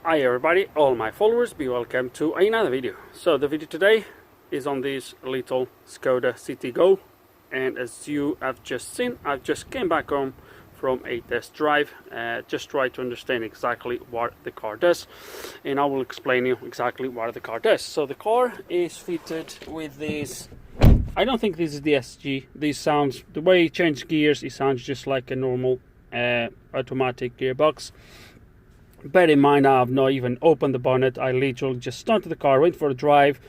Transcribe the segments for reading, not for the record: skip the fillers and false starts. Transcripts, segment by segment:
Hi everybody, all my followers, be welcome to another video. So the video today is on this little Skoda Citigo, and as you have just seen, I've just came back home from a test drive, just try to understand exactly what the car does, and I will explain you exactly what the car does. So the car is fitted with this, I don't think this is the SG, this sounds, the way it changes gears, it sounds just like a normal automatic gearbox. Bear in mind, I have not even opened the bonnet. I literally just started the car, went for a drive.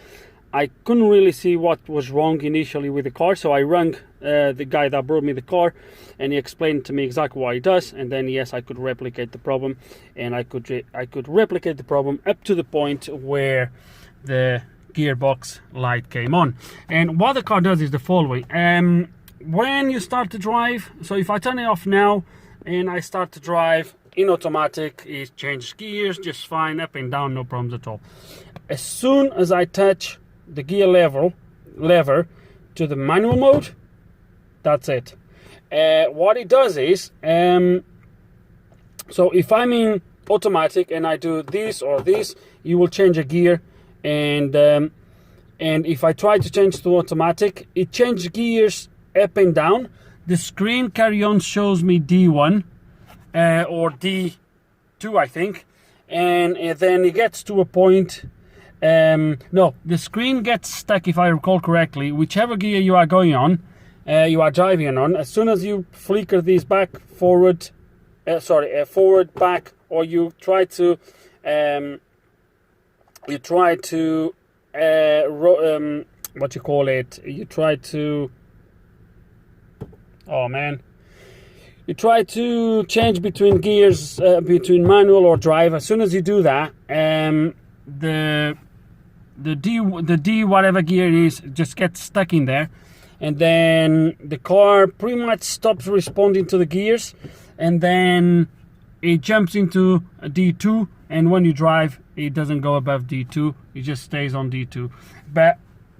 I couldn't really see what was wrong initially with the car, so I rang the guy that brought me the car, and he explained to me exactly what he does. And then yes, I could replicate the problem, and I could replicate the problem up to the point where the gearbox light came on. And what the car does is the following: when you start to drive, so if I turn it off now and I start to drive in automatic, it changes gears just fine, up and down, no problems at all. As soon as I touch the gear lever to the manual mode, that's it. What it does is, so if I'm in automatic and I do this or this, you will change a gear, and if I try to change to automatic, it changes gears up and down. The screen carry on shows me D1 or D2, I think, and then it gets to a point. No, the screen gets stuck, if I recall correctly, whichever gear you are going on, you are driving on. As soon as you flicker these back, forward, forward, back, or you try to, what you call it? You try to, oh man. You try to change between gears, between manual or drive. As soon as you do that, the D whatever gear it is just gets stuck in there, and then the car pretty much stops responding to the gears, and then it jumps into a D2. And when you drive, it doesn't go above D2. It just stays on D2. But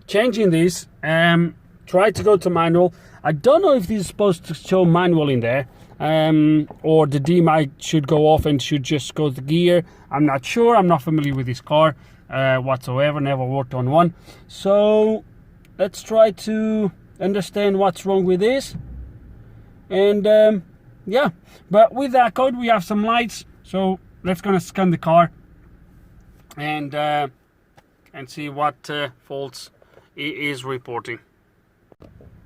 changing this, try to go to manual. I don't know if this is supposed to show manual in there, or the D should go off and should just go to gear. I'm not sure. I'm not familiar with this car whatsoever. Never worked on one. So let's try to understand what's wrong with this. And yeah, but with that code we have some lights. So let's gonna scan the car and see what faults it is reporting.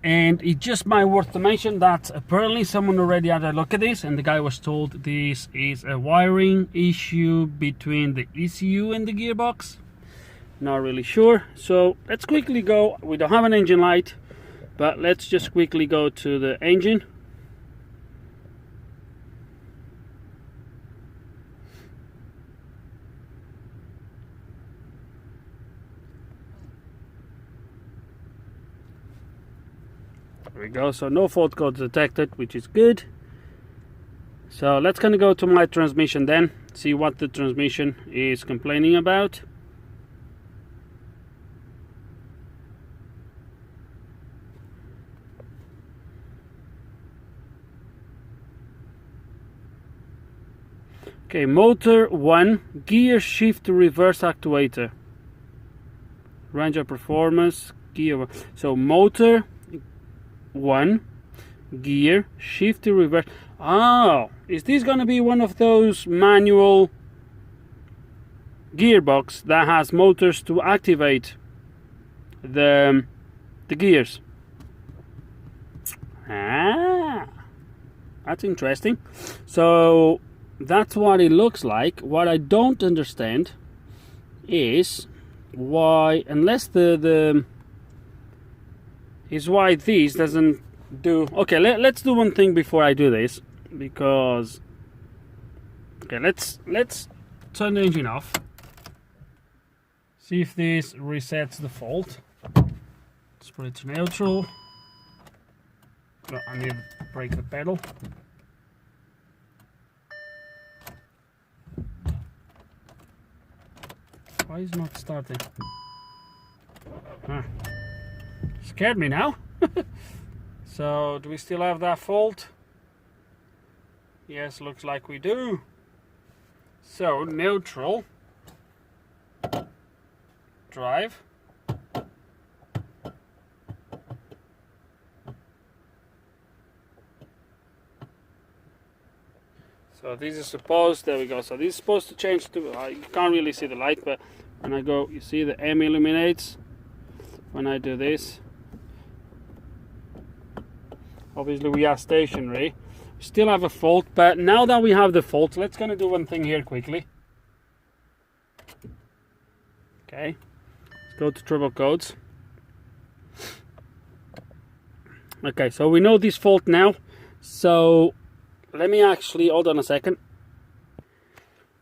And it just might worth to mention that apparently someone already had a look at this, and the guy was told this is a wiring issue between the ECU and the gearbox. Not really sure. So let's quickly go. We don't have an engine light, but let's just quickly go to the engine. There we go. So no fault codes detected, which is good. So let's kind of go to my transmission then, see what the transmission is complaining about. Okay, motor 1, gear shift to reverse actuator, range of performance, gear. So motor 1, gear shift to reverse. Oh, is this gonna be one of those manual gearbox that has motors to activate the gears? Ah, that's interesting. So that's what it looks like. What I don't understand is why, unless is why this doesn't do. Okay, let's do one thing before I do this, because okay, let's turn the engine off, see if this resets the fault. Let's put it to neutral. No, I need to brake the pedal. Why is it not starting? Huh. Scared me now. So do we still have that fault? Yes, looks like we do. So neutral, drive, so this is supposed, there we go, so this is supposed to change to, you can't really see the light, but when I go, you see the M illuminates when I do this. Obviously we are stationary, we still have a fault, but now that we have the fault, let's gonna do one thing here quickly. Okay, let's go to trouble codes. Okay, so we know this fault now, so let me actually, hold on a second.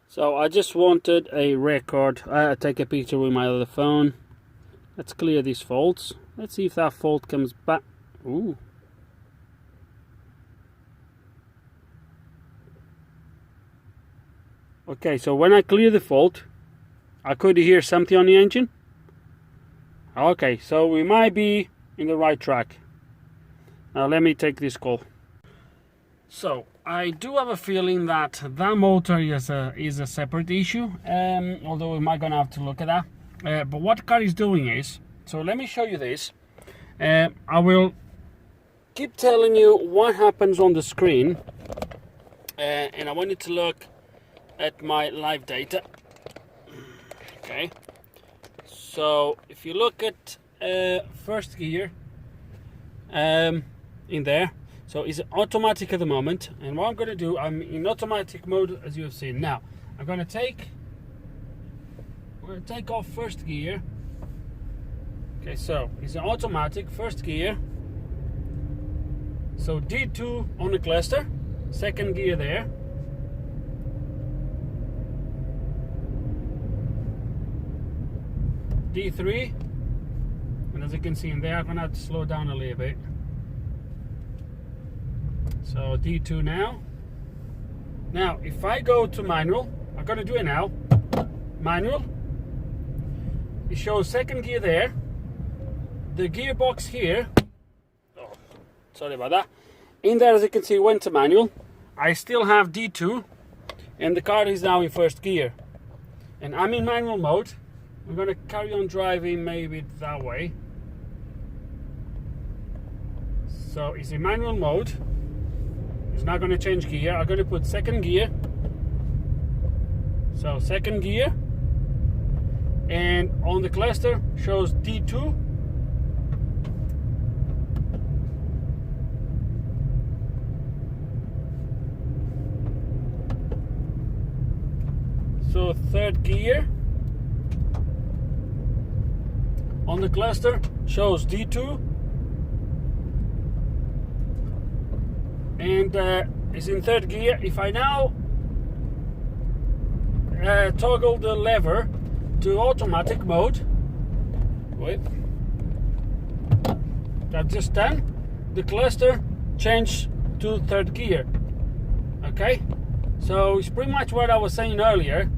So I just wanted a record, take a picture with my other phone. Let's clear these faults. Let's see if that fault comes back. Ooh. Okay, so when I clear the fault, I could hear something on the engine. Okay, so we might be in the right track. Now let me take this call. So I do have a feeling that that motor is a separate issue, although we might gonna have to look at that. But what the car is doing is, so let me show you this. I will keep telling you what happens on the screen, and I want you to look at my live data. Okay, so if you look at first gear in there, so it's automatic at the moment, and what I'm going to do, I'm in automatic mode as you have seen. Now I'm going to take off first gear. Okay, so it's an automatic first gear, so D2 on the cluster, second gear there, D3, and as you can see in there, I'm going to have to slow down a little bit. So D2 now. Now if I go to manual, I'm going to do it now. Manual, it shows second gear there, the gearbox here, oh, sorry about that, in there as you can see went to manual. I still have D2 and the car is now in first gear, and I'm in manual mode. I'm going to carry on driving maybe that way. So it's in manual mode. It's not going to change gear. I'm going to put second gear. So second gear. And on the cluster shows D2. So third gear. On the cluster shows D2, and it's in third gear. If I now toggle the lever to automatic mode, wait, I've just done, the cluster changed to third gear. Okay, so it's pretty much what I was saying earlier.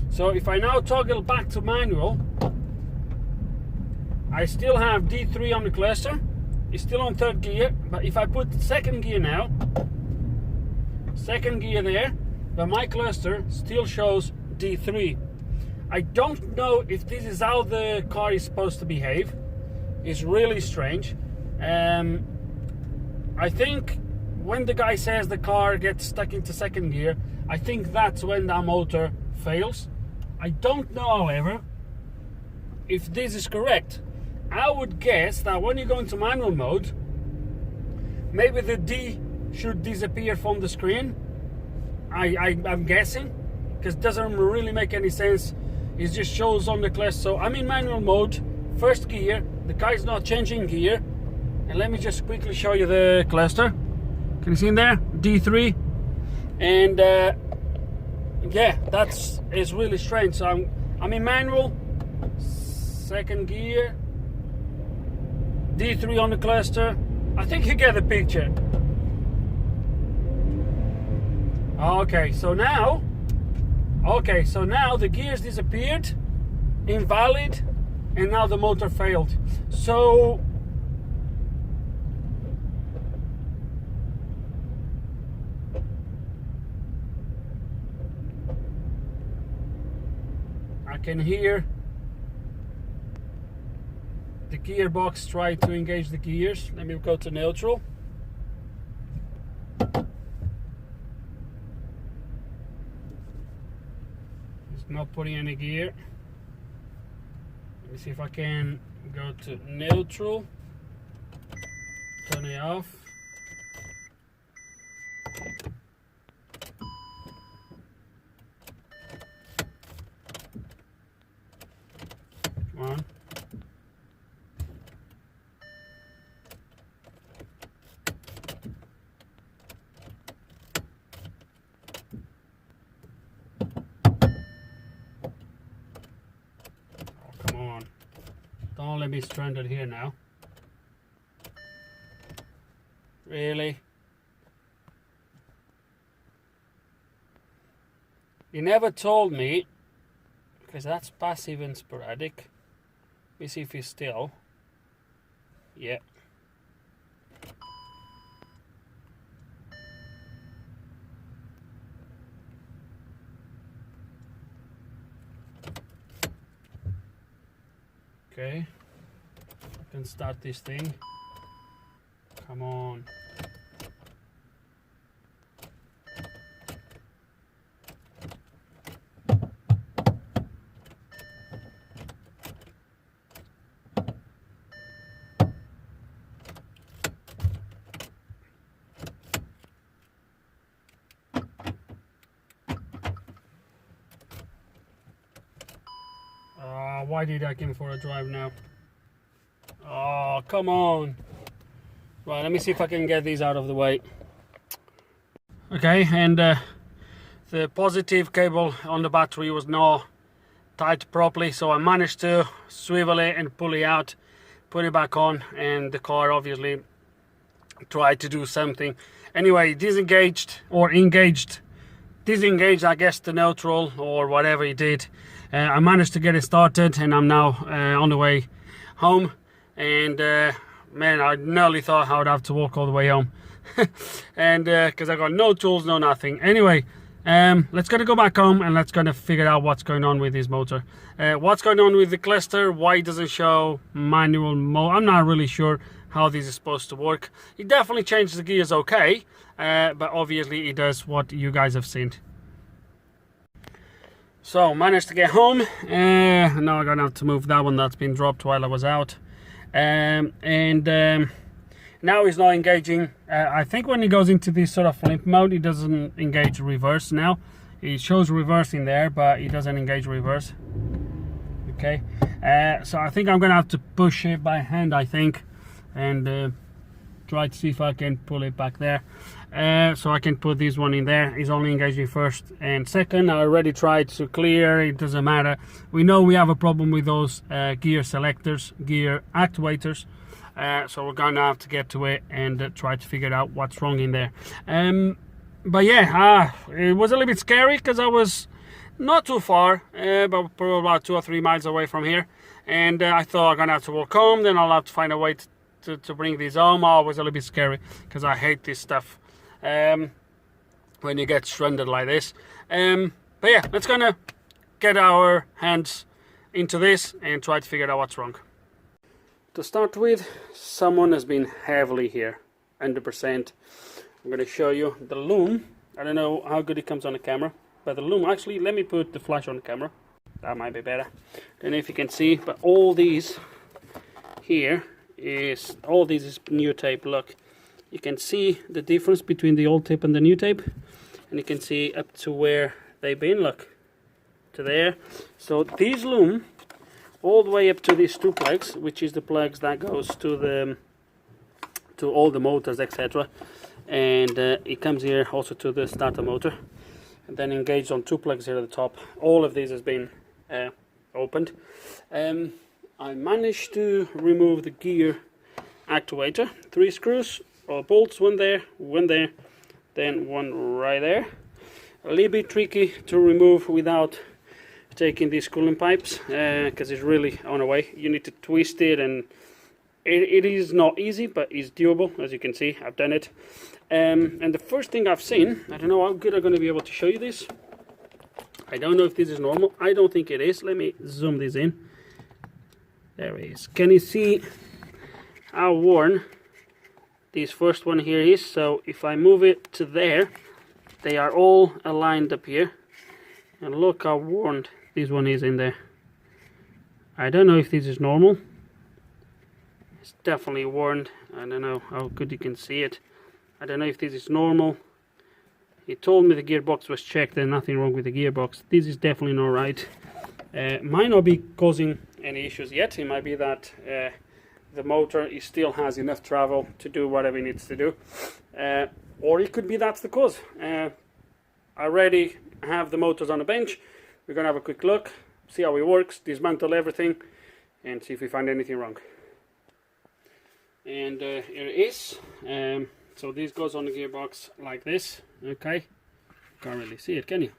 So if I now toggle back to manual, I still have D3 on the cluster, it's still on third gear, but if I put second gear now, second gear there, but my cluster still shows D3. I don't know if this is how the car is supposed to behave. It's really strange. I think when the guy says the car gets stuck into second gear, I think that's when that motor fails. I don't know, however, if this is correct. I would guess that when you go into manual mode, maybe the D should disappear from the screen. I'm guessing, because it doesn't really make any sense. It just shows on the cluster. So I'm in manual mode, first gear, the car is not changing gear. And let me just quickly show you the cluster. Can you see in there? D3. And yeah, it's really strange. So I'm in manual, second gear, D3 on the cluster. I think you get the picture. Okay, so now the gears disappeared, invalid, and now the motor failed. So can hear the gearbox try to engage the gears. Let me go to neutral. It's not putting any gear. Let me see if I can go to neutral, turn it off. Come on. Come on. Don't let me stranded here now. Really? You never told me, because that's passive and sporadic. Let me see if he's still. Yeah. Okay. I can start this thing. Come on. Why did I come for a drive now? Oh, come on. Right, let me see if I can get these out of the way. Okay, and the positive cable on the battery was not tied properly, so I managed to swivel it and pull it out, put it back on, and the car obviously tried to do something. Anyway, disengaged, I guess, the neutral or whatever he did. I managed to get it started, and I'm now on the way home. And man, I nearly thought I would have to walk all the way home. And because I got no tools, no nothing. Anyway, let's go back home and let's figure out what's going on with this motor. What's going on with the cluster, why it doesn't show manual mode. I'm not really sure how this is supposed to work. It definitely changes the gears okay, but obviously it does what you guys have seen. So managed to get home. Now I'm gonna have to move that one that's been dropped while I was out. Now he's not engaging. I think when he goes into this sort of limp mode, he doesn't engage reverse now. It shows reverse in there, but he doesn't engage reverse. Okay, so I think I'm gonna have to push it by hand, I think, and try to see if I can pull it back there. So I can put this one in there. He's only engaging first and second. I already tried to clear, it doesn't matter. We know we have a problem with those gear selectors, gear actuators. So we're gonna have to get to it and try to figure out what's wrong in there. But yeah, it was a little bit scary because I was not too far, but probably about 2 or 3 miles away from here. And I thought I'm gonna have to walk home, then I'll have to find a way to bring these home. Oh, it was a little bit scary because I hate this stuff. When you get stranded like this. But yeah, let's gonna get our hands into this and try to figure out what's wrong. To start with, someone has been heavily here, 100%. I'm gonna show you the loom. I don't know how good it comes on the camera, but the loom, actually, let me put the flash on the camera. That might be better. Don't know if you can see, but all these here is new tape. Look. You can see the difference between the old tape and the new tape, and you can see up to where they've been, look, to there. So these loom all the way up to these 2 plugs, which is the plugs that goes to all the motors, etc. And it comes here also to the starter motor, and then engaged on 2 plugs here at the top. All of these has been opened. I managed to remove the gear actuator, 3 screws or bolts, one there, then one right there. A little bit tricky to remove without taking these coolant pipes, because it's really on the way. You need to twist it, and it is not easy, but it's doable. As you can see, I've done it. And the first thing I've seen, I don't know how good I'm going to be able to show you this. I don't know if this is normal. I don't think it is. Let me zoom this in. There it is. Can you see how worn this first one here is? So if I move it to there, they are all aligned up here. And look how worn this one is in there. I don't know if this is normal. It's definitely worn. I don't know how good you can see it. I don't know if this is normal. He told me the gearbox was checked and nothing wrong with the gearbox. This is definitely not right. Might not be causing any issues yet. It might be that the motor still has enough travel to do whatever it needs to do. Or it could be that's the cause. I already have the motors on the bench. We're going to have a quick look, see how it works, dismantle everything, and see if we find anything wrong. And here it is. So this goes on the gearbox like this. Okay, can't really see it, can you?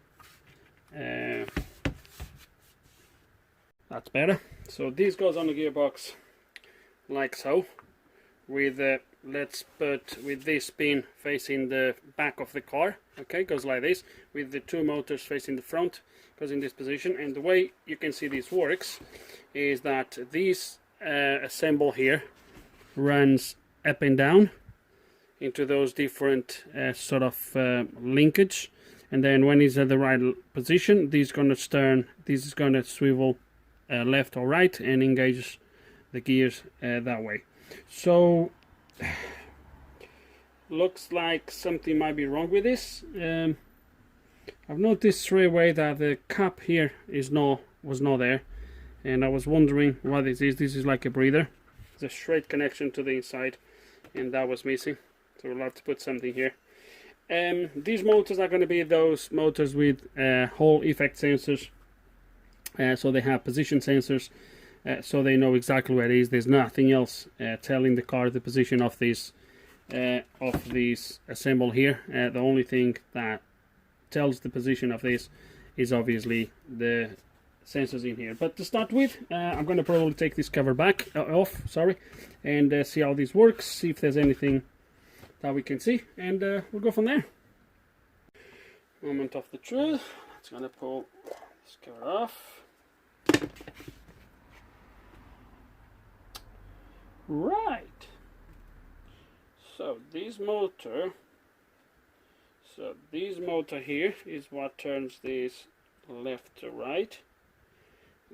That's better. So this goes on the gearbox like so, with let's put with this pin facing the back of the car. Okay, goes like this, with the two motors facing the front, goes in this position. And the way you can see this works is that this assemble here runs up and down into those different sort of linkage, and then when it's at the right position, this is going to turn, this is going to swivel left or right and engage the gears that way. So looks like something might be wrong with this. I've noticed straight away that the cap here was not there, and I was wondering what this is. This is like a breather. It's a straight connection to the inside, and that was missing. So we'll have to put something here. These motors are going to be those motors with Hall effect sensors. So they have position sensors, so they know exactly where it is. There's nothing else telling the car the position of this assemble here. The only thing that tells the position of this is obviously the sensors in here. But to start with, I'm going to probably take this cover off, and see how this works, see if there's anything that we can see, and we'll go from there. Moment of the truth. It's going to pull this cover off. Right. So this motor here is what turns this left to right,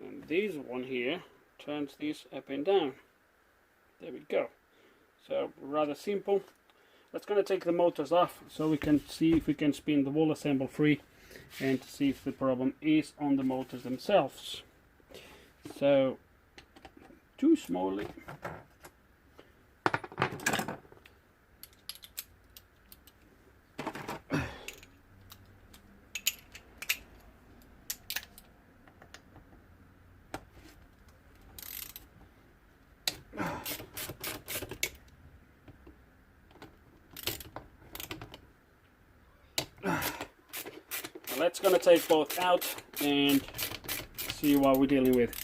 and this one here turns this up and down. There we go. So rather simple. Let's gonna take the motors off so we can see if we can spin the whole assemble free and see if the problem is on the motors themselves. So too smallly. Let's gonna take both out and see what we're dealing with.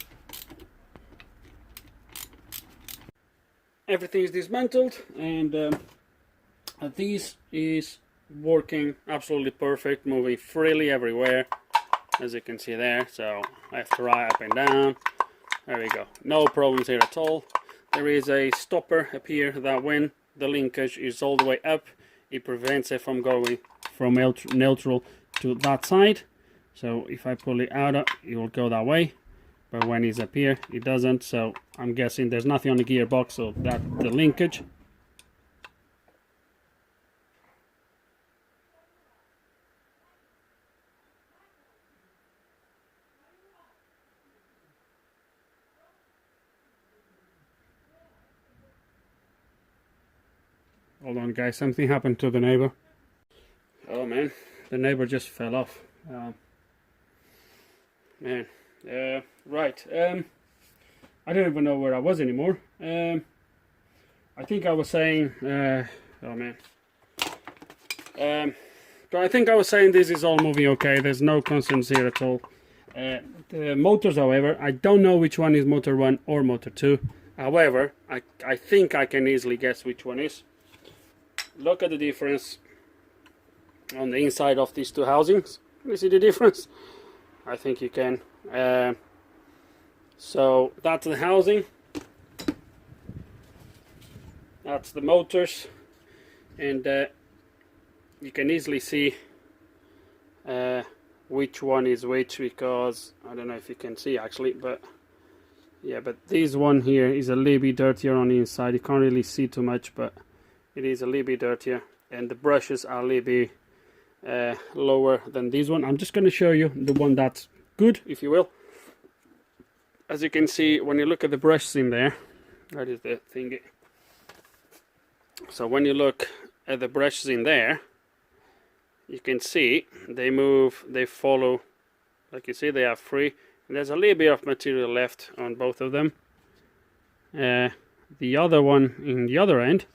Everything is dismantled, and this is working absolutely perfect, moving freely everywhere, as you can see there. So left to right, up and down. There we go. No problems here at all. There is a stopper up here that when the linkage is all the way up, it prevents it from going from neutral to that side. So if I pull it out, it will go that way, but when it's up here it doesn't. So I'm guessing there's nothing on the gearbox, so that's the linkage. Hold on guys, something happened to the neighbor. Oh man, the neighbor just fell off. Man, right. I don't even know where I was anymore. I think I was saying, oh man. But I think I was saying this is all moving okay. There's no concerns here at all. The motors, however, I don't know which one is motor 1 or motor 2. However, I think I can easily guess which one is. Look at the difference on the inside of these two housings. Can you see the difference? I think you can. So that's the housing, that's the motors, and you can easily see which one is which, because I don't know if you can see actually, but yeah, but this one here is a little bit dirtier on the inside. You can't really see too much, but it is a little bit dirtier, and the brushes are a little bit lower than this one. I'm just going to show you the one that's good, if you will. As you can see, when you look at the brushes in there, that is the thingy. So when you look at the brushes in there, you can see they move, they follow, like you see, they are free. And there's a little bit of material left on both of them. The other one in the other end,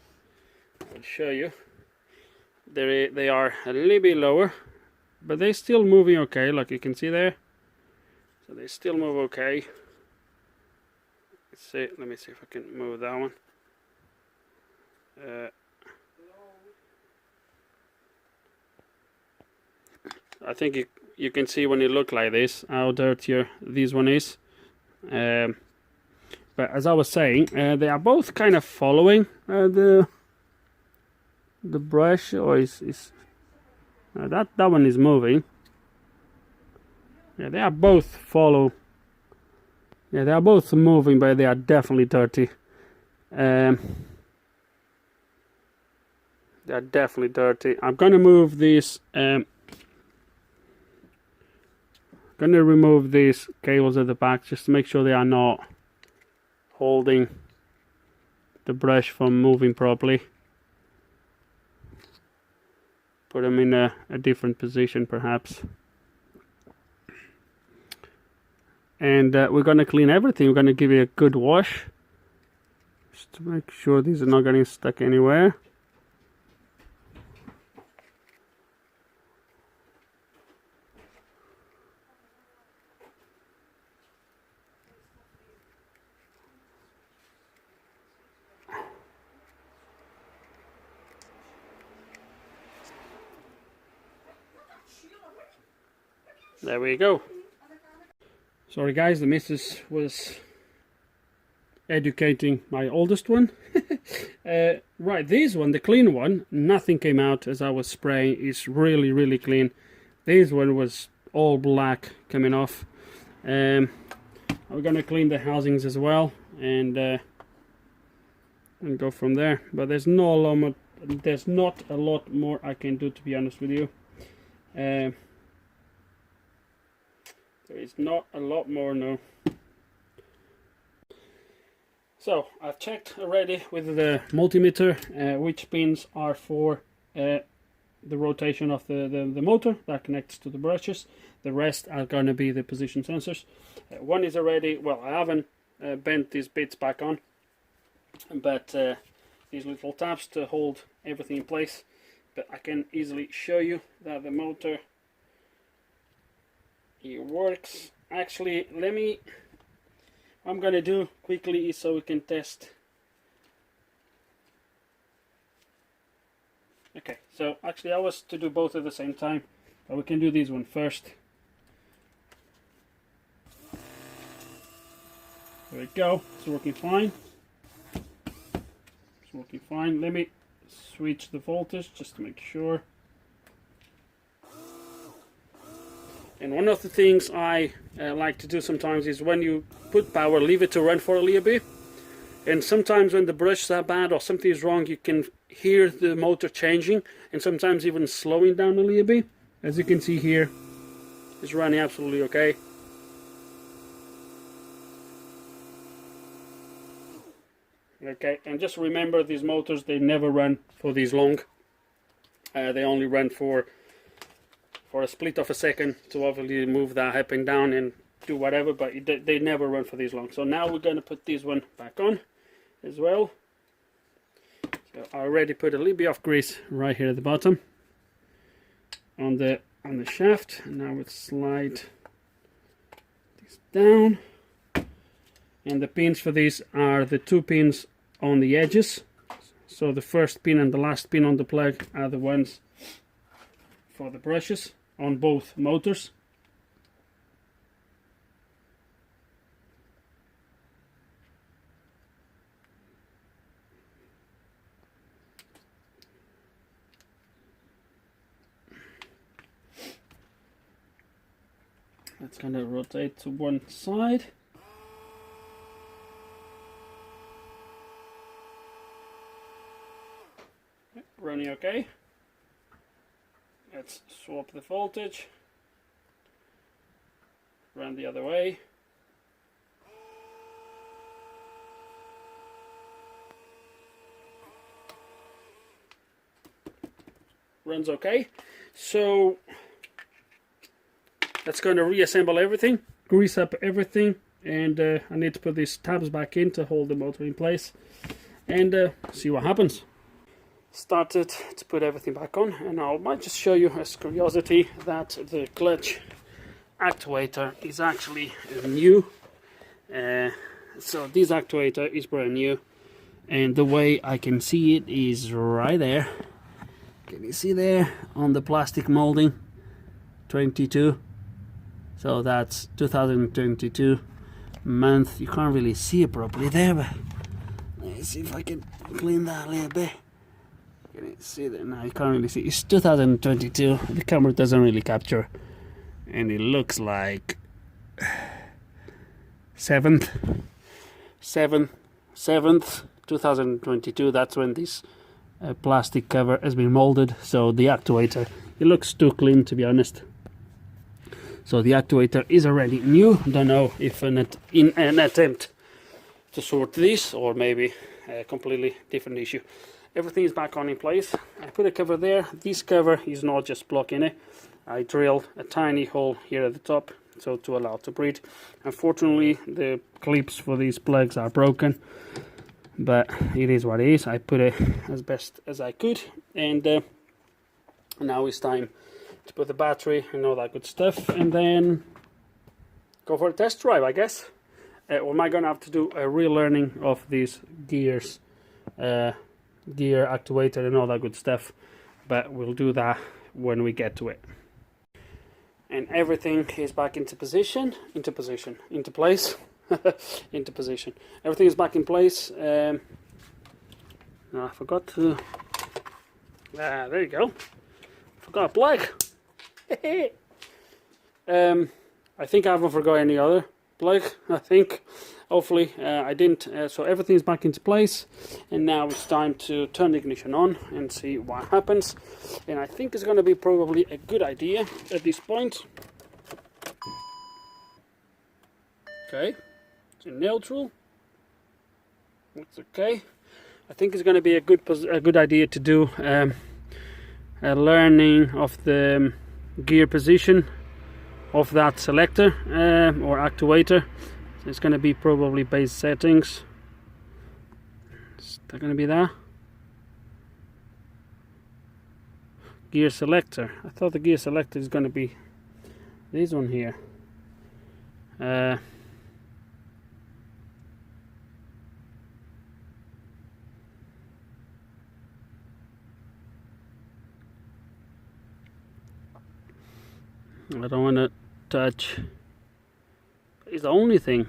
I'll show you. They are a little bit lower, but they're still moving okay, like you can see there. So they still move okay. Let's see, let me see if I can move that one. I think you can see when you look like this how dirtier this one is. But as I was saying, they are both kind of following the brush, or that one is moving. Yeah, they are both follow. Yeah, they are both moving, but they are definitely dirty. They are definitely dirty. I'm gonna move these. Gonna remove these cables at the back just to make sure they are not holding the brush from moving properly. Put them in a different position perhaps. And we're going to clean everything. We're going to give it a good wash just to make sure these are not getting stuck anywhere. There we go. Sorry guys, the missus was educating my oldest one. Right, this one, the clean one, nothing came out as I was spraying. It's really clean. This one was all black coming off. We're gonna clean the housings as well and go from there. But there's not a lot more I can do, to be honest with you. There is not a lot more, no. So I've checked already with the multimeter which pins are for the rotation of the motor that connects to the brushes. The rest are going to be the position sensors. One is already, well, I haven't bent these bits back on, but these little tabs to hold everything in place. But I can easily show you that the motor, it works. Actually, what I'm going to do quickly is so we can test. Okay, so actually I was to do both at the same time, but we can do this one first. There we go, it's working fine. It's working fine. Let me switch the voltage just to make sure. And one of the things I like to do sometimes is when you put power, leave it to run for a little bit. And sometimes when the brushes are bad or something is wrong, you can hear the motor changing and sometimes even slowing down a little bit. As you can see here, it's running absolutely okay. Okay, and just remember, these motors, they never run for this long. They only run for a split of a second to obviously move that up and down and do whatever, but they never run for this long. So now we're going to put this one back on as well. So I already put a little bit of grease right here at the bottom on the shaft. And now we'll slide this down. And the pins for these are the two pins on the edges. So the first pin and the last pin on the plug are the ones for the brushes on both motors. Let's kind of rotate to one side. Running okay. Let's swap the voltage. Run the other way. Runs okay. So that's going to reassemble everything, grease up everything, and I need to put these tabs back in to hold the motor in place and see what happens. Started to put everything back on, and I might just show you as curiosity that the clutch actuator is actually new. So this actuator is brand new, and the way I can see it is right there. Can you see there on the plastic molding? 22. So that's 2022 month. You can't really see it properly there, but let's see if I can clean that a little bit. Can you see that? No, you can't really see. It's 2022. The camera doesn't really capture, and it looks like 7th 2022. That's when this plastic cover has been molded. So the actuator, it looks too clean, to be honest. So the actuator is already new. Don't know if in an attempt to sort this, or maybe a completely different issue. Everything is back on in place. I put a cover there. This cover is not just blocking it. I drilled a tiny hole here at the top, so to allow it to breathe. Unfortunately, the clips for these plugs are broken, but it is what it is. I put it as best as I could, and now it's time to put the battery and all that good stuff, and then go for a test drive, I guess. Or am I gonna have to do a relearning of these gears, gear actuator and all that good stuff, but we'll do that when we get to it. And everything is back into position, into place. Into position. Everything is back in place. No, I forgot to. There you go. Forgot a plug. I think I haven't forgot any other plug. I think. Hopefully I didn't. So everything's back into place, and now it's time to turn the ignition on and see what happens. And I think it's going to be probably a good idea at this point. Okay, it's in neutral. That's okay. I think it's going to be a good idea to do a learning of the gear position of that selector or actuator. So it's going to be probably base settings. Is that going to be that? Gear selector. I thought the gear selector is going to be this one here. I don't want to touch. It's the only thing.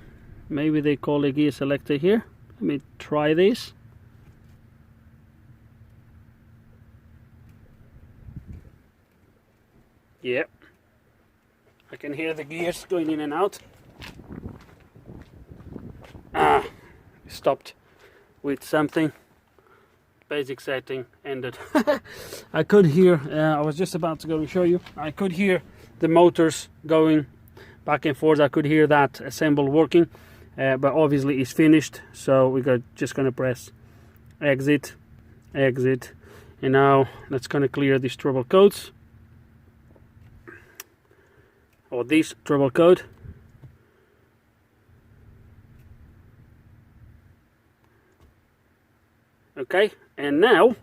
Maybe they call a gear selector here. Let me try this. Yep. I can hear the gears going in and out. Stopped with something. Basic setting ended. I could hear, I was just about to go and show you. I could hear the motors going back and forth. I could hear that assemble working, but obviously it's finished, so we're just gonna press exit, and now let's gonna clear these trouble codes, or this trouble code. Okay, and now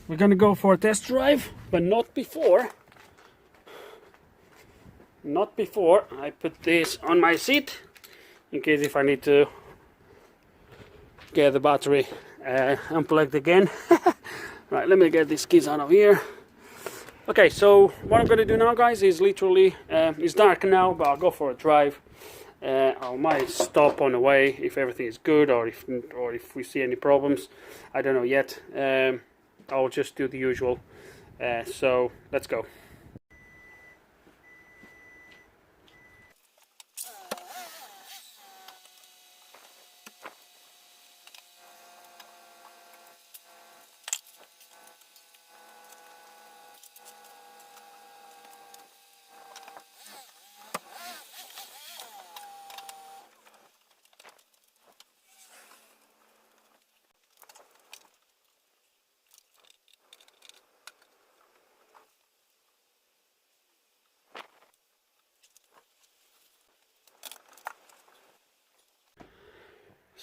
we're gonna go for a test drive, but not before I put this on my seat, in case if I need to get the battery unplugged again. Right, let me get these keys out of here. Okay, so what I'm going to do now, guys, is literally, it's dark now, but I'll go for a drive. I might stop on the way if everything is good, or if we see any problems. I don't know yet. I'll just do the usual. So let's go.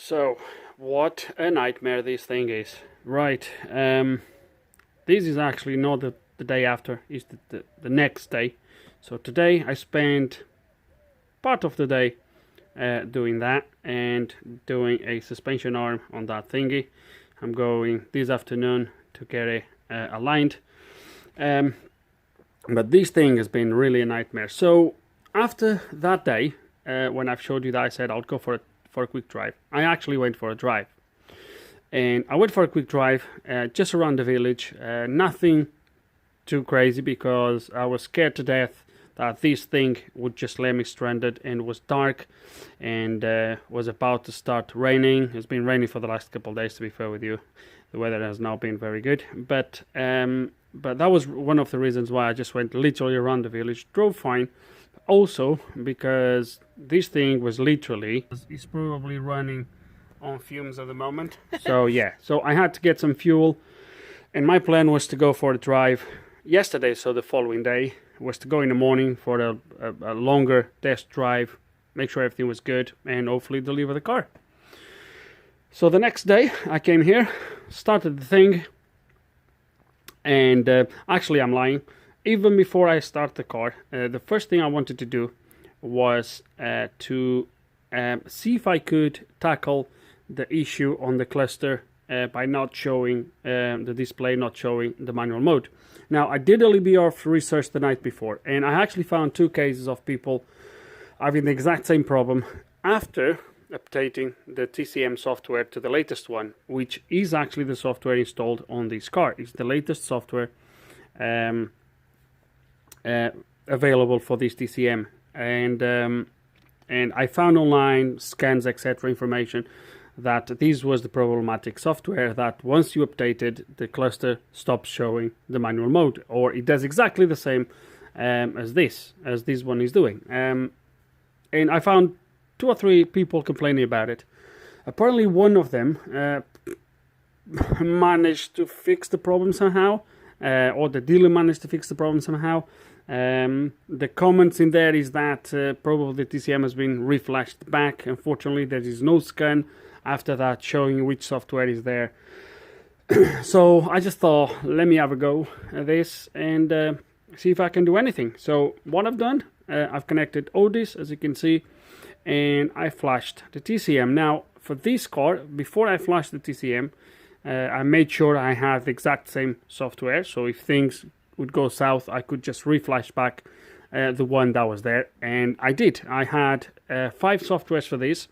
So, what a nightmare this thing is. Right, this is actually not the day after, it's the next day. So today I spent part of the day doing that and doing a suspension arm on that thingy. I'm going this afternoon to get it aligned. But this thing has been really a nightmare. So after that day, when I've showed you that I said I'll go for a quick drive, I actually went for a drive. And I went for a quick drive just around the village. Nothing too crazy, because I was scared to death that this thing would just let me stranded, and it was dark and was about to start raining. It's been raining for the last couple of days, to be fair with you. The weather has not been very good, but that was one of the reasons why I just went literally around the village, drove fine. Also because this thing was literally, it's probably running on fumes at the moment. So yeah, so I had to get some fuel, and my plan was to go for a drive yesterday, so the following day was to go in the morning for a longer test drive, make sure everything was good, and hopefully deliver the car. So the next day I came here, started the thing, and actually I'm lying. Even before I start the car, the first thing I wanted to do was to see if I could tackle the issue on the cluster by not showing the display, not showing the manual mode. Now, I did a little bit of research the night before, and I actually found 2 cases of people having the exact same problem after updating the TCM software to the latest one, which is actually the software installed on this car. It's the latest software available for this TCM, and I found online scans, etc., information that this was the problematic software, that once you updated, the cluster stops showing the manual mode, or it does exactly the same as this one is doing. And I found 2 or 3 people complaining about it. Apparently one of them managed to fix the problem somehow, or the dealer managed to fix the problem somehow. The comments in there is that probably the TCM has been reflashed back. Unfortunately, there is no scan after that showing which software is there. So I just thought, let me have a go at this and see if I can do anything. So what I've done, I've connected Otis, as you can see, and I flashed the TCM. Now for this car, before I flashed the TCM, I made sure I have the exact same software, so if things would go south, I could just reflash back the one that was there, and I did. I had 5 softwares for this,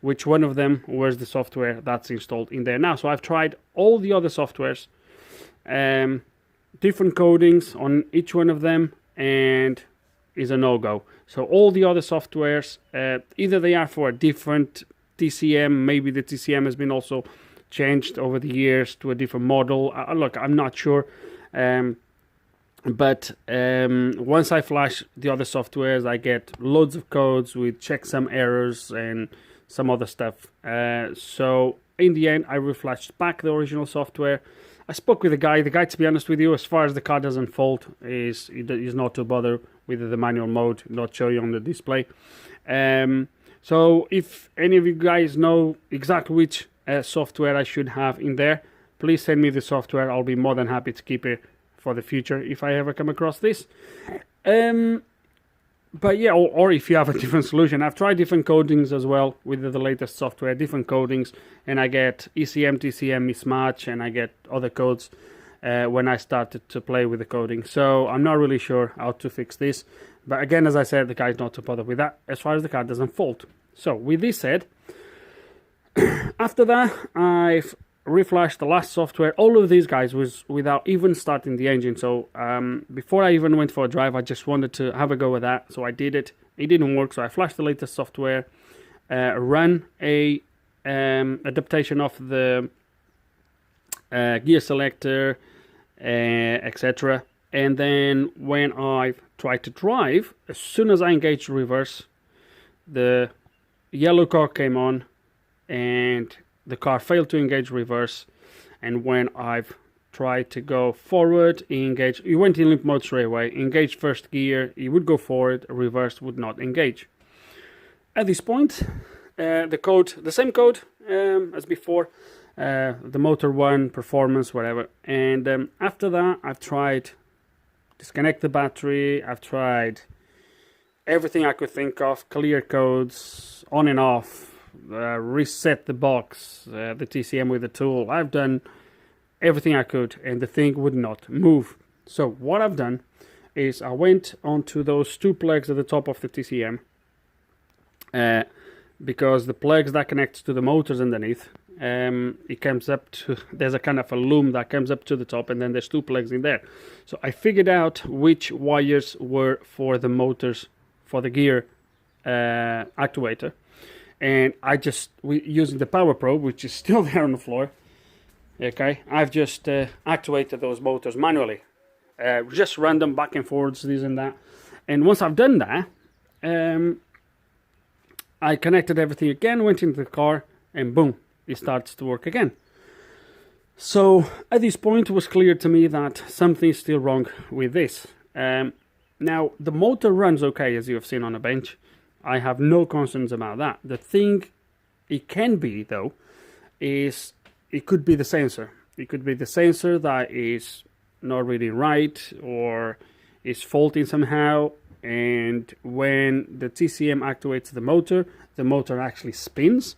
which one of them was the software that's installed in there now. So I've tried all the other softwares, different codings on each one of them, and is a no-go. So all the other softwares, either they are for a different TCM, maybe the TCM has been also changed over the years to a different model. Look, I'm not sure. But once I flash the other softwares, I get loads of codes with checksum errors and some other stuff. So in the end, I reflashed back the original software. I spoke with the guy. The guy, to be honest with you, as far as the car doesn't fault, is not to bother with the manual mode, not showing on the display. So if any of you guys know exactly which software I should have in there, please send me the software. I'll be more than happy to keep it for the future if I ever come across this. But yeah, or if you have a different solution. I've tried different codings as well with the latest software, different codings, and I get ECM, TCM mismatch, and I get other codes when I started to play with the coding. So I'm not really sure how to fix this. But again, as I said, the guy's not to bother with that as far as the car doesn't fault. So with this said, after that, I've reflashed the last software. All of these guys was without even starting the engine. So before I even went for a drive, I just wanted to have a go with that. So I did it. It didn't work. So I flashed the latest software, ran a adaptation of the gear selector, etc. And then when I tried to drive, as soon as I engaged reverse, the yellow car came on and the car failed to engage reverse. And when I've tried to go forward, he went in limp mode straight away, engaged first gear, he would go forward, reverse would not engage. At this point, the same code as before. The motor one, performance, whatever. And after that, I've tried disconnect the battery. I've tried everything I could think of, clear codes, on and off, reset the box, the TCM with the tool. I've done everything I could, and the thing would not move. So what I've done is I went onto those two plugs at the top of the TCM, because the plugs that connects to the motors underneath, it comes up to, there's a kind of a loom that comes up to the top, and then there's two plugs in there. So I figured out which wires were for the motors, for the gear actuator, and I just, using the power probe, which is still there on the floor, okay, I've just actuated those motors manually, just random back and forwards, this and that. And once I've done that, I connected everything again, went into the car, and boom, it starts to work again. So at this point it was clear to me that something's still wrong with this. Now the motor runs okay, as you have seen on the bench. I have no concerns about that. The thing it can be though is it could be the sensor. It could be the sensor that is not reading right or is faulting somehow, and when the TCM activates the motor actually spins,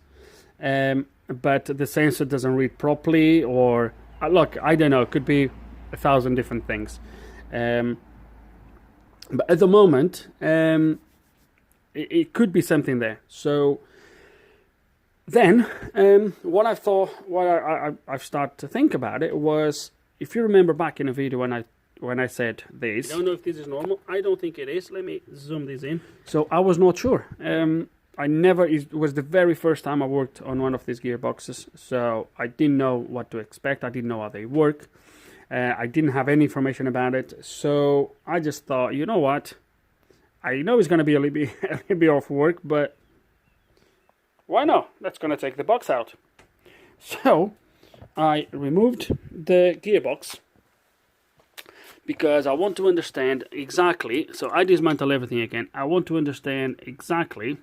but the sensor doesn't read properly, or look, I don't know, it could be 1,000 different things. But at the moment, it could be something there. So then, what I thought, I've started to think about it was, if you remember back in the video when I said this, I don't know if this is normal. I don't think it is. Let me zoom this in. So I was not sure. It was the very first time I worked on one of these gearboxes, so I didn't know what to expect. I didn't know how they work. I didn't have any information about it, so I just thought, you know what? I know it's going to be a little bit off work, but why not? Let's going to take the box out. So I removed the gearbox because I want to understand exactly. So I dismantle everything again. I want to understand exactly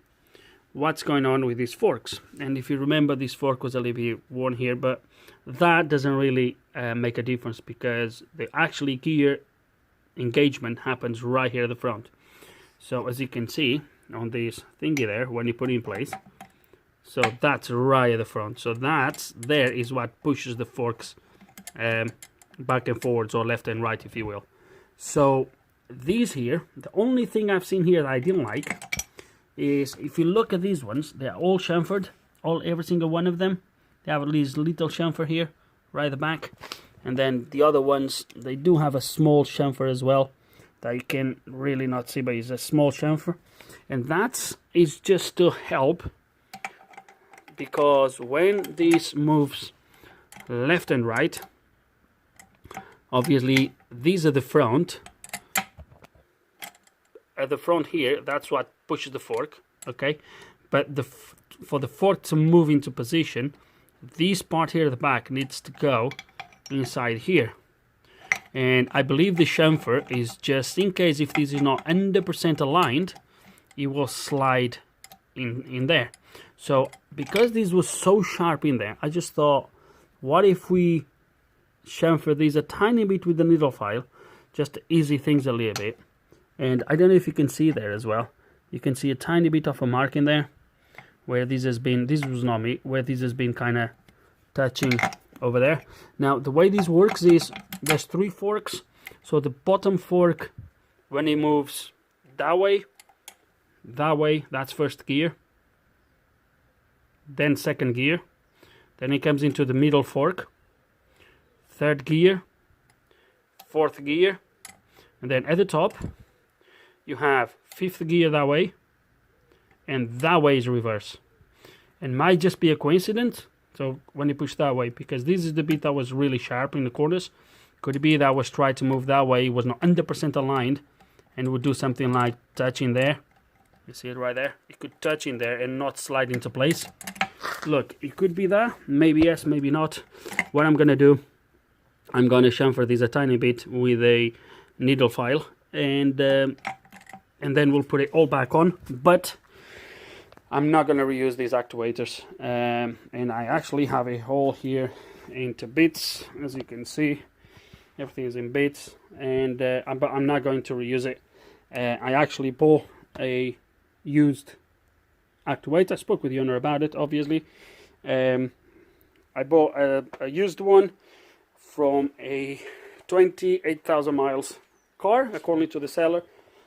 what's going on with these forks. And if you remember, this fork was a little bit worn here, but that doesn't really make a difference because the actually gear engagement happens right here at the front. So as you can see on this thingy there, when you put it in place, so that's right at the front. So there is what pushes the forks back and forwards, or left and right, if you will. So these here, the only thing I've seen here that I didn't like is, if you look at these ones, they're all chamfered, every single one of them. They have at least little chamfer here, right at the back. And then the other ones, they do have a small chamfer as well, that you can really not see, but it's a small chamfer. And that is just to help, because when this moves left and right, obviously these are the front. At the front here, that's what pushes the fork, okay? But for the fork to move into position, this part here at the back needs to go inside here. And I believe the chamfer is just in case if this is not 100% aligned, it will slide in there. So because this was so sharp in there, I just thought, what if we chamfer these a tiny bit with the needle file, just to easy things a little bit. And I don't know if you can see there as well. You can see a tiny bit of a mark in there where this has been, this was not me, where this has been kind of touching over there. Now the way this works is there's 3 forks. So the bottom fork, when it moves that way, that's first gear. Then second gear. Then it comes into the middle fork. Third gear. Fourth gear. And then at the top, you have 5th gear that way, and that way is reverse. And might just be a coincidence, so when you push that way, because this is the bit that was really sharp in the corners, could it be that I was trying to move that way, it was not 100% aligned, and would do something like touch in there. You see it right there? It could touch in there and not slide into place. Look, it could be that, maybe yes, maybe not. What I'm gonna do, I'm gonna chamfer this a tiny bit with a needle file, and then we'll put it all back on. But I'm not going to reuse these actuators, and I actually have a hole here into bits. As you can see, everything is in bits, and but I'm not going to reuse it. I actually bought a used actuator. I spoke with the owner about it, obviously. I bought a used one from a 28,000 miles car, according to the seller,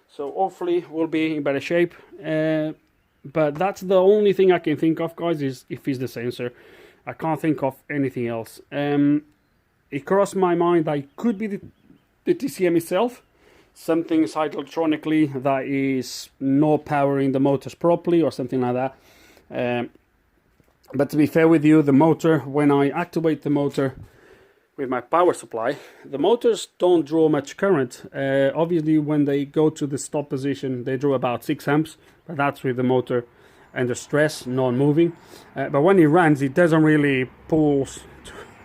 so hopefully we'll be in better shape. But that's the only thing I can think of, guys, is if it's the sensor. I can't think of anything else. It crossed my mind that it could be the TCM itself. Something inside electronically that is not powering the motors properly or something like that. But to be fair with you, the motor, when I activate the motor with my power supply, the motors don't draw much current. Obviously, when they go to the stop position, they draw about 6 amps, but that's with the motor under stress, not moving. But when it runs, it doesn't really pull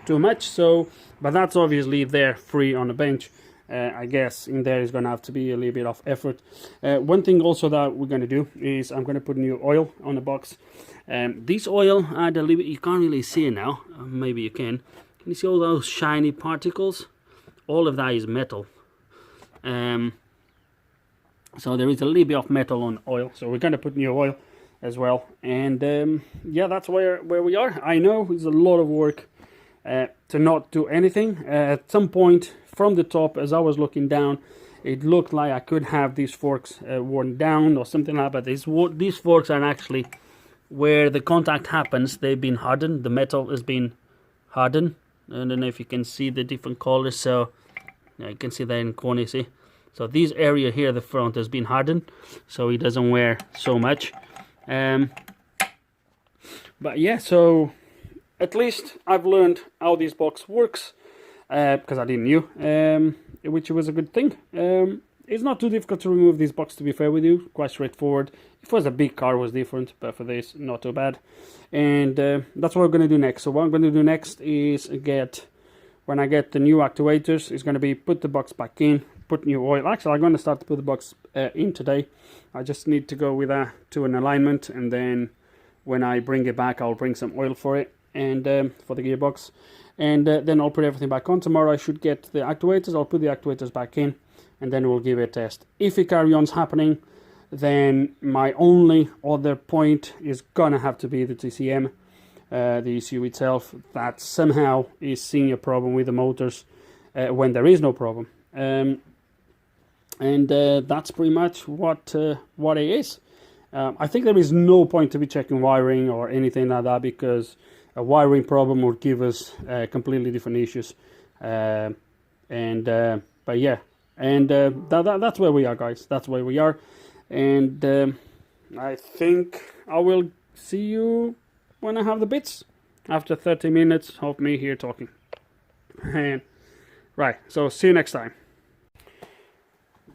too much. So, but that's obviously there free on the bench. I guess in there is going to have to be a little bit of effort. One thing also that we're going to do is I'm going to put new oil on the box. This oil had a little bit, you can't really see it now, maybe you can. Can you see all those shiny particles? All of that is metal. So there is a little bit of metal on oil, so we're going to put new oil as well. And yeah, that's where we are. I know it's a lot of work to not do anything. At some point from the top, as I was looking down, it looked like I could have these forks worn down or something like that. But these forks are actually where the contact happens. They've been hardened. The metal has been hardened. I don't know if you can see the different colors. So yeah, you can see that in the corner, see. So this area here, the front, has been hardened, so it doesn't wear so much. But yeah, so at least I've learned how this box works, because I didn't know, which was a good thing. It's not too difficult to remove this box, to be fair with you, quite straightforward. If it was a big car, it was different, but for this, not too bad. And that's what we're going to do next. So what I'm going to do next is when I get the new actuators, it's going to be put the box back in, put new oil. Actually, I'm going to start to put the box in today. I just need to go with that to an alignment, and then when I bring it back, I'll bring some oil for it and for the gearbox, and then I'll put everything back on. Tomorrow I should get the actuators. I'll put the actuators back in, and then we'll give it a test. If it carry on happening, then my only other point is gonna have to be the TCM, the ECU itself, that somehow is seeing a problem with the motors when there is no problem. And that's pretty much what it is. I think there is no point to be checking wiring or anything like that, because a wiring problem would give us completely different issues. But yeah, and that's where we are, guys. That's where we are. And I think I will see you when I have the bits after 30 minutes of me here talking. And right, so see you next time.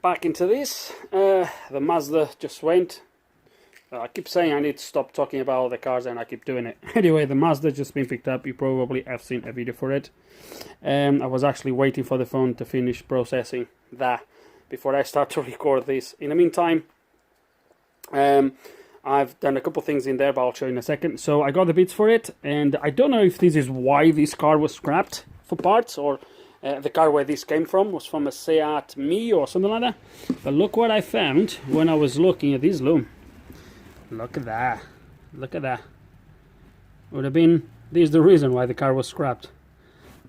Back into this. The Mazda just went. I keep saying I need to stop talking about the cars, and I keep doing it. Anyway, the Mazda just been picked up. You probably have seen a video for it. I was actually waiting for the phone to finish processing that before I start to record this. In the meantime, I've done a couple things in there, but I'll show you in a second. So I got the bits for it, and I don't know if this is why this car was scrapped for parts, or the car where this came from was from a Seat Me or something like that. But look what I found when I was looking at this loom. Look at that. Look at that. Would have been, this is the reason why the car was scrapped.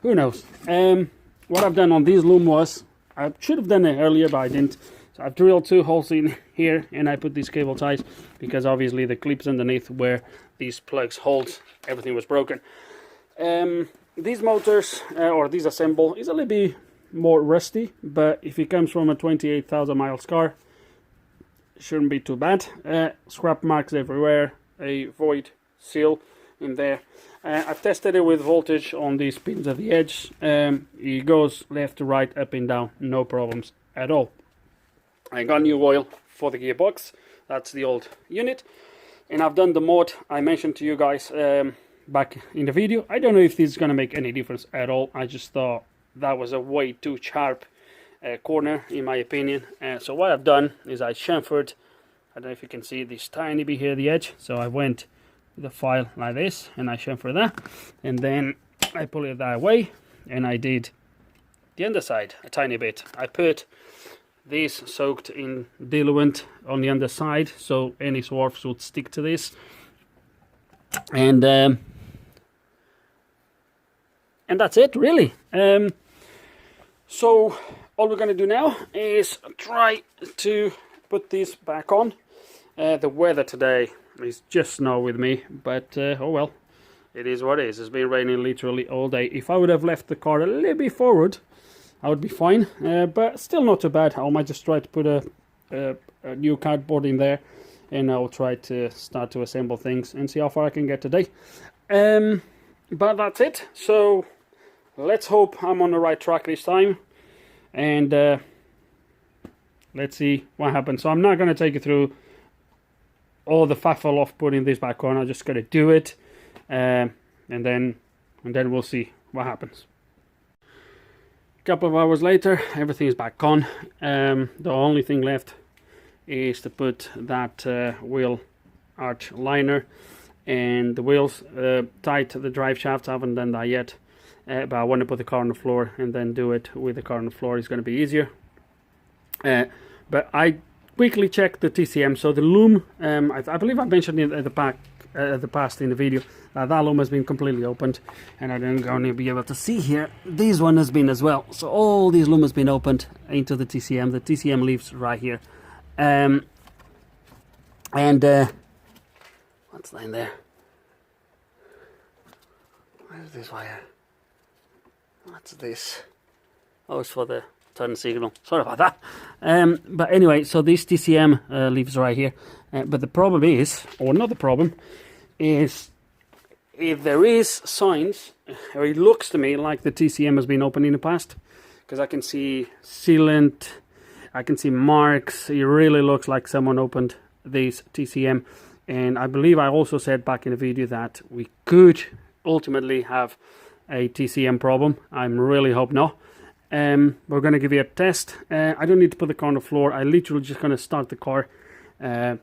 Who knows? What I've done on this loom was, I should have done it earlier, but I didn't. So I've drilled 2 holes in here, and I put these cable ties, because obviously the clips underneath where these plugs hold, everything was broken. These motors, or this assemble, is a little bit more rusty, but if it comes from a 28,000 miles car, shouldn't be too bad. Scrap marks everywhere, a void seal in there. I've tested it with voltage on these pins at the edge. It goes left to right, up and down, no problems at all. I got new oil for the gearbox. That's the old unit, and I've done the mod I mentioned to you guys back in the video. I don't know if this is going to make any difference at all. I just thought that was a way too sharp corner, in my opinion. So what I've done is I chamfered I don't know if you can see this tiny bit here at the edge. So I went with the file like this and I chamfer that, and then I pull it that way, and I did the underside a tiny bit. I put this soaked in diluent on the underside so any swarfs would stick to this, and that's it really. So all we're going to do now is try to put this back on. The weather today is just snow with me, but oh well, it is what it is. It's been raining literally all day. If I would have left the car a little bit forward, I would be fine, but still not too bad. I might just try to put a new cardboard in there, and I'll try to start to assemble things and see how far I can get today. But that's it. So let's hope I'm on the right track this time, and let's see what happens. So I'm not going to take you through all the faffle of putting this back on. I'm just going to do it, and then we'll see what happens. A couple of hours later, everything is back on. The only thing left is to put that wheel arch liner and the wheels tight to the drive shafts. I haven't done that yet, but I want to put the car on the floor and then do it with the car on the floor. It's going to be easier. But I quickly checked the TCM. So the loom, I believe I mentioned it at the past in the video, that loom has been completely opened, and I'm going to be able to see here this one has been as well. So all these loom has been opened into the TCM. The TCM leaves right here, and what's that in there? Where's this wire? What's this? Oh, it's for the turn signal. Sorry about that. But anyway, so this TCM leaves right here. But the problem is, or not the problem, is if there is signs, or it looks to me like the TCM has been opened in the past, because I can see sealant, I can see marks. It really looks like someone opened this TCM, and I believe I also said back in the video that we could ultimately have a TCM problem. I really hope not. We're going to give it a test. I don't need to put the car on the floor. I literally just going to start the car,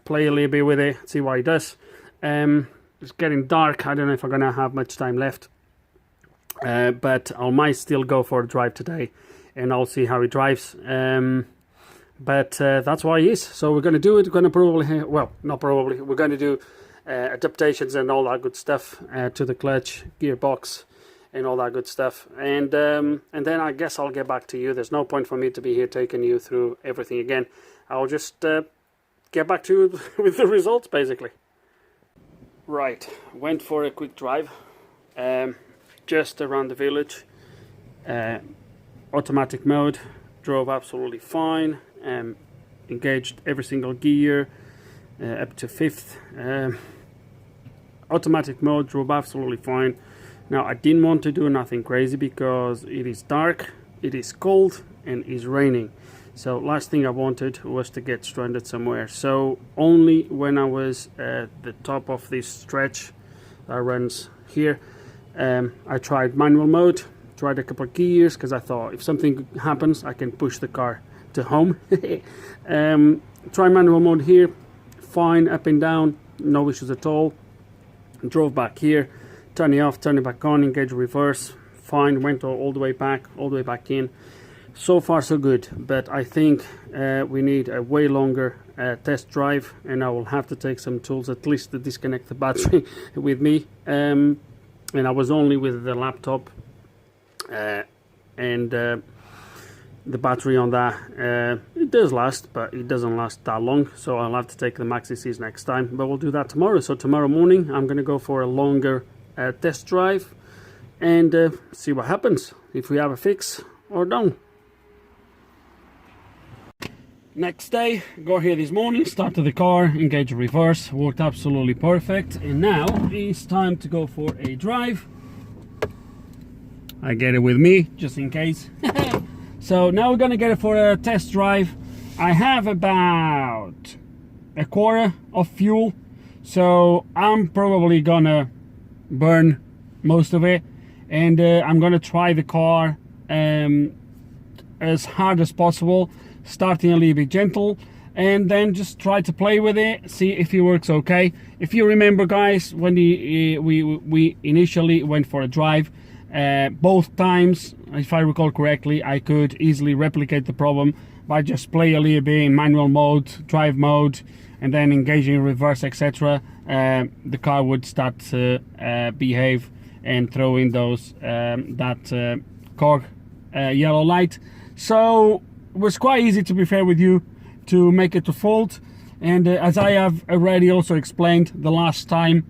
play a little bit with it, see what it does. It's getting dark. I don't know if I'm going to have much time left, but I might still go for a drive today, and I'll see how it drives. But that's what it is. So we're going to do it. We're going to probably, well, not probably, we're going to do adaptations and all that good stuff to the clutch, gearbox, and all that good stuff, and then I guess I'll get back to you. There's no point for me to be here taking you through everything again. I'll just get back to you with the results, basically. Right, went for a quick drive, just around the village, automatic mode, drove absolutely fine, engaged every single gear up to 5th, automatic mode, drove absolutely fine. Now I didn't want to do nothing crazy because it is dark, it is cold, and it's raining. So last thing I wanted was to get stranded somewhere. So only when I was at the top of this stretch that runs here, I tried manual mode, tried a couple of gears, because I thought if something happens I can push the car to home. Try manual mode here, fine, up and down, no issues at all. Drove back here, turn it off, turn it back on, engage reverse, fine, went all the way back, all the way back in. So far so good, but I think we need a way longer test drive, and I will have to take some tools at least to disconnect the battery with me. And I was only with the laptop and the battery on that. It does last, but it doesn't last that long, so I'll have to take the Maxi-Cs next time, but we'll do that tomorrow. So tomorrow morning I'm going to go for a longer test drive and see what happens, if we have a fix or don't. Next day, got here this morning, started the car, engaged reverse, worked absolutely perfect, and now it's time to go for a drive. I get it with me just in case. So now we're gonna get it for a test drive. I have about a quarter of fuel, so I'm probably gonna burn most of it, and I'm gonna try the car as hard as possible, starting a little bit gentle, and then just try to play with it, see if it works okay. If you remember, guys, when we initially went for a drive, both times, if I recall correctly, I could easily replicate the problem by just play a little bit in manual mode, drive mode, and then engaging in reverse, etc. The car would start to behave and throw in those that cog yellow light. So it was quite easy, to be fair with you, to make it to fault. And as I have already also explained the last time,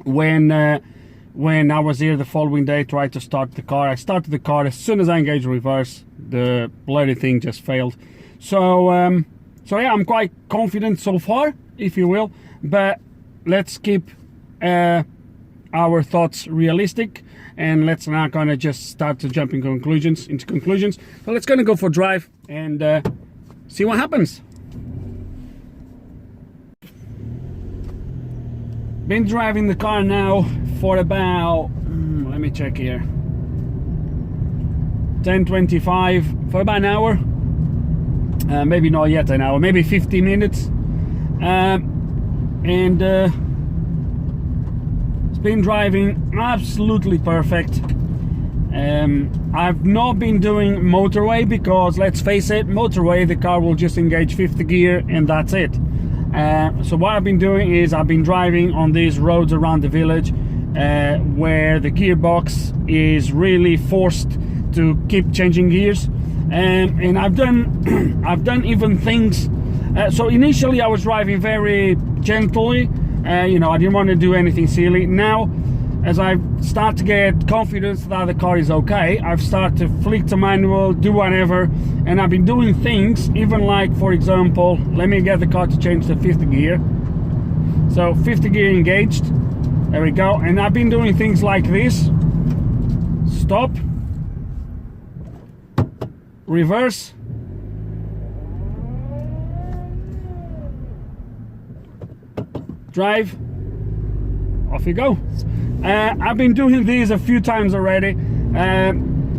when I was here the following day, tried to start the car, I started the car, as soon as I engaged reverse, the bloody thing just failed. So yeah, I'm quite confident so far, if you will, but let's keep our thoughts realistic, and let's not gonna just start to jump into conclusions. So let's gonna go for a drive and see what happens. Been driving the car now for about, let me check here, 10:25, for about an hour. Maybe not yet an hour, maybe 50 minutes. And it's been driving absolutely perfect. I've not been doing motorway because, let's face it, motorway, the car will just engage fifth gear and that's it. So what I've been doing is I've been driving on these roads around the village where the gearbox is really forced to keep changing gears, and I've done I've done even things. So initially I was driving very gently, you know, I didn't want to do anything silly. Now, as I start to get confidence that the car is okay, I've started to flick to manual, do whatever, and I've been doing things, even like, for example, let me get the car to change to fifth gear. So fifth gear engaged, there we go, and I've been doing things like this: stop, reverse, drive, off you go. I've been doing these a few times already,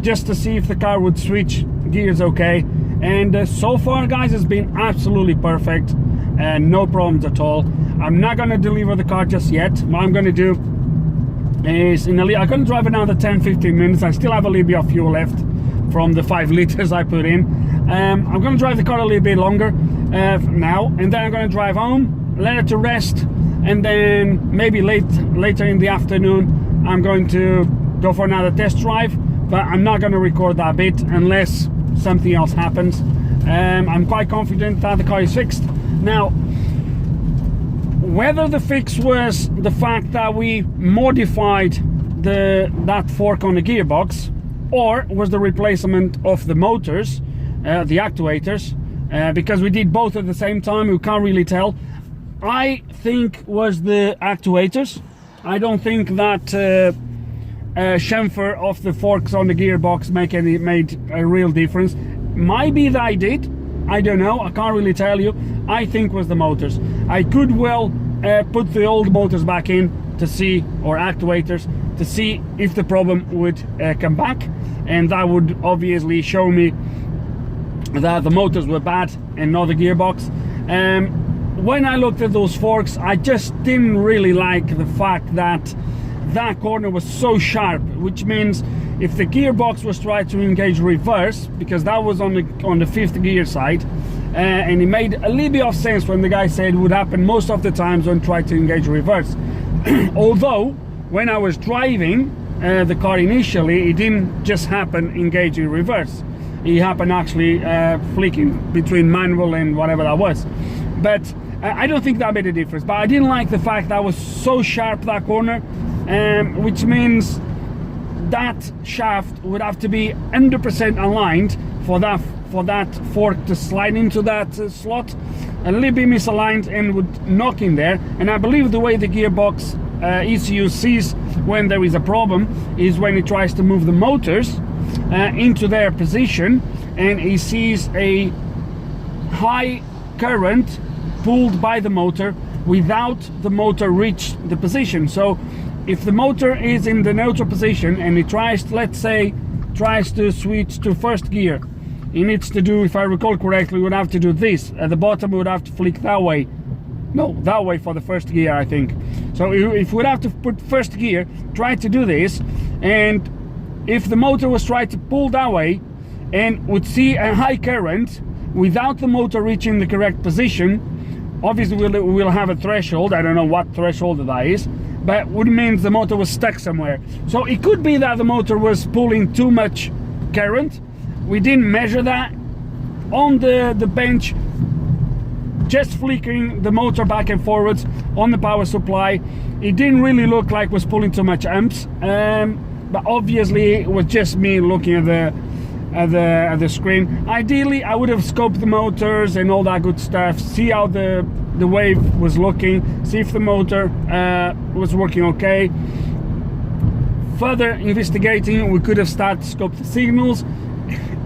just to see if the car would switch gears okay, and so far, guys, it's been absolutely perfect and no problems at all. I'm not gonna deliver the car just yet. What I'm gonna do is, I'm gonna drive another 10-15 minutes. I still have a little bit of fuel left from the 5 liters I put in. I'm gonna drive the car a little bit longer now, and then I'm gonna drive home, let it to rest, and then maybe later in the afternoon I'm going to go for another test drive, but I'm not going to record that bit unless something else happens. I'm quite confident that the car is fixed. Now, whether the fix was the fact that we modified that fork on the gearbox, or was the replacement of the motors, the actuators, because we did both at the same time, we can't really tell. I think was the actuators. I don't think that chamfer of the forks on the gearbox made a real difference. Might be that I did, I don't know, I can't really tell you. I think was the motors. I could well put the old motors back in to see, or actuators, to see if the problem would come back, and that would obviously show me that the motors were bad and not the gearbox. When I looked at those forks, I just didn't really like the fact that that corner was so sharp, which means if the gearbox was trying to engage reverse, because that was on the fifth gear side, and it made a little bit of sense when the guy said it would happen most of the times when trying to engage reverse. Although when I was driving the car initially, it didn't just happen engaging reverse. It happened actually flicking between manual and whatever that was. But I don't think that made a difference. But I didn't like the fact that was so sharp, that corner, which means that shaft would have to be 100% aligned for that fork to slide into that slot. A little bit misaligned and would knock in there. And I believe the way the gearbox ECU sees when there is a problem is when it tries to move the motors into their position, and he sees a high current pulled by the motor without the motor reach the position. So if the motor is in the neutral position and it tries to, let's say, tries to switch to first gear, it needs to do, if I recall correctly, would have to do this. At the bottom, it would have to flick that way. No, that way for the first gear, I think. So if we'd have to put first gear, try to do this, and if the motor was trying to pull that way and would see a high current without the motor reaching the correct position, obviously we'll have a threshold. I don't know what threshold that is, but would mean the motor was stuck somewhere. So it could be that the motor was pulling too much current. We didn't measure that on the bench. Just flickering the motor back and forwards on the power supply, it didn't really look like it was pulling too much amps, but obviously it was just me looking at the screen. Ideally I would have scoped the motors and all that good stuff, see how the wave was looking, see if the motor was working okay. Further investigating, we could have started to scope the signals,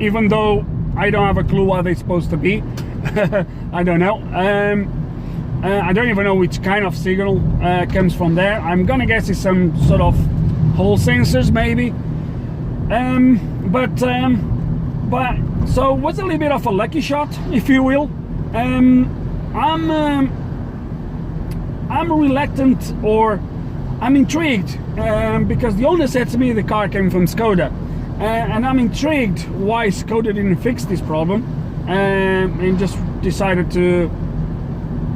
even though I don't have a clue what they're supposed to be. I don't know. I don't even know which kind of signal comes from there. I'm gonna guess it's some sort of Hall sensors maybe. But so it was a little bit of a lucky shot, if you will. I'm reluctant, or I'm intrigued, because the owner said to me the car came from Skoda, and I'm intrigued why Skoda didn't fix this problem. And just decided to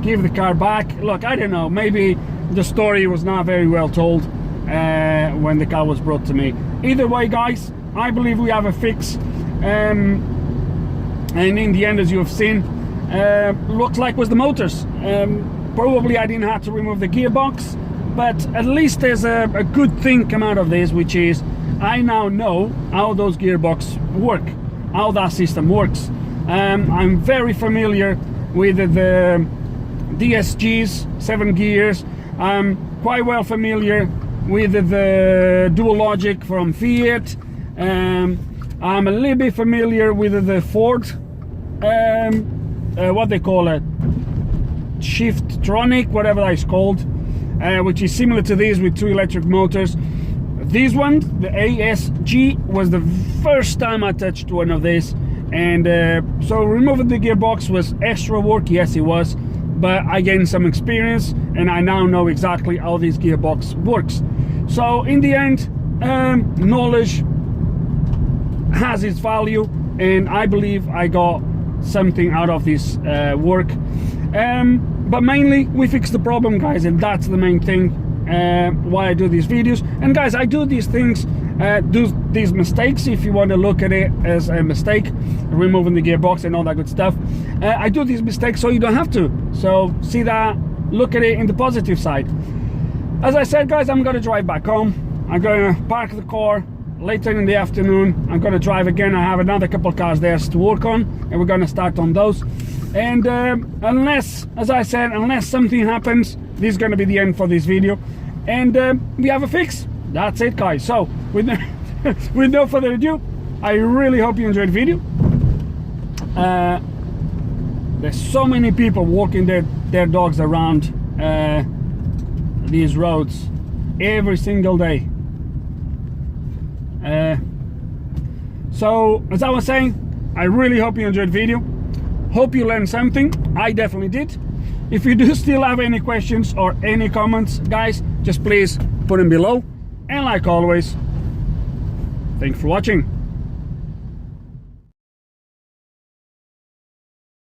give the car back. Look, I don't know, maybe the story was not very well told when the car was brought to me. Either way, guys, I believe we have a fix, and in the end, as you have seen, looks like was the motors. Probably I didn't have to remove the gearbox, but at least there's a good thing come out of this, which is I now know how those gearbox work, how that system works. I'm very familiar with the DSGs, 7 gears. I'm quite well familiar with the dual logic from Fiat. I'm a little bit familiar with the Ford, what they call it, Shift-tronic, whatever that is called, which is similar to these with 2 electric motors. This one, the ASG, was the first time I touched one of these. And so removing the gearbox was extra work, yes it was, but I gained some experience and I now know exactly how this gearbox works. So in the end, knowledge has its value, and I believe I got something out of this work. But mainly we fixed the problem, guys, and that's the main thing why I do these videos. And guys, I do these things, do these mistakes, if you want to look at it as a mistake, removing the gearbox and all that good stuff. I do these mistakes so you don't have to. So see that, look at it in the positive side. As I said, guys, I'm gonna drive back home. I'm gonna park the car later in the afternoon. I'm gonna drive again. I have another couple of cars there to work on, and we're gonna start on those. And unless, as I said, unless something happens, this is gonna be the end for this video, and we have a fix. That's it, guys. So with no further ado, I really hope you enjoyed the video. There's so many people walking their dogs around these roads every single day. So as I was saying, I really hope you enjoyed the video. Hope you learned something. I definitely did. If you do still have any questions or any comments, guys, just please put them below. And like always, thanks for watching.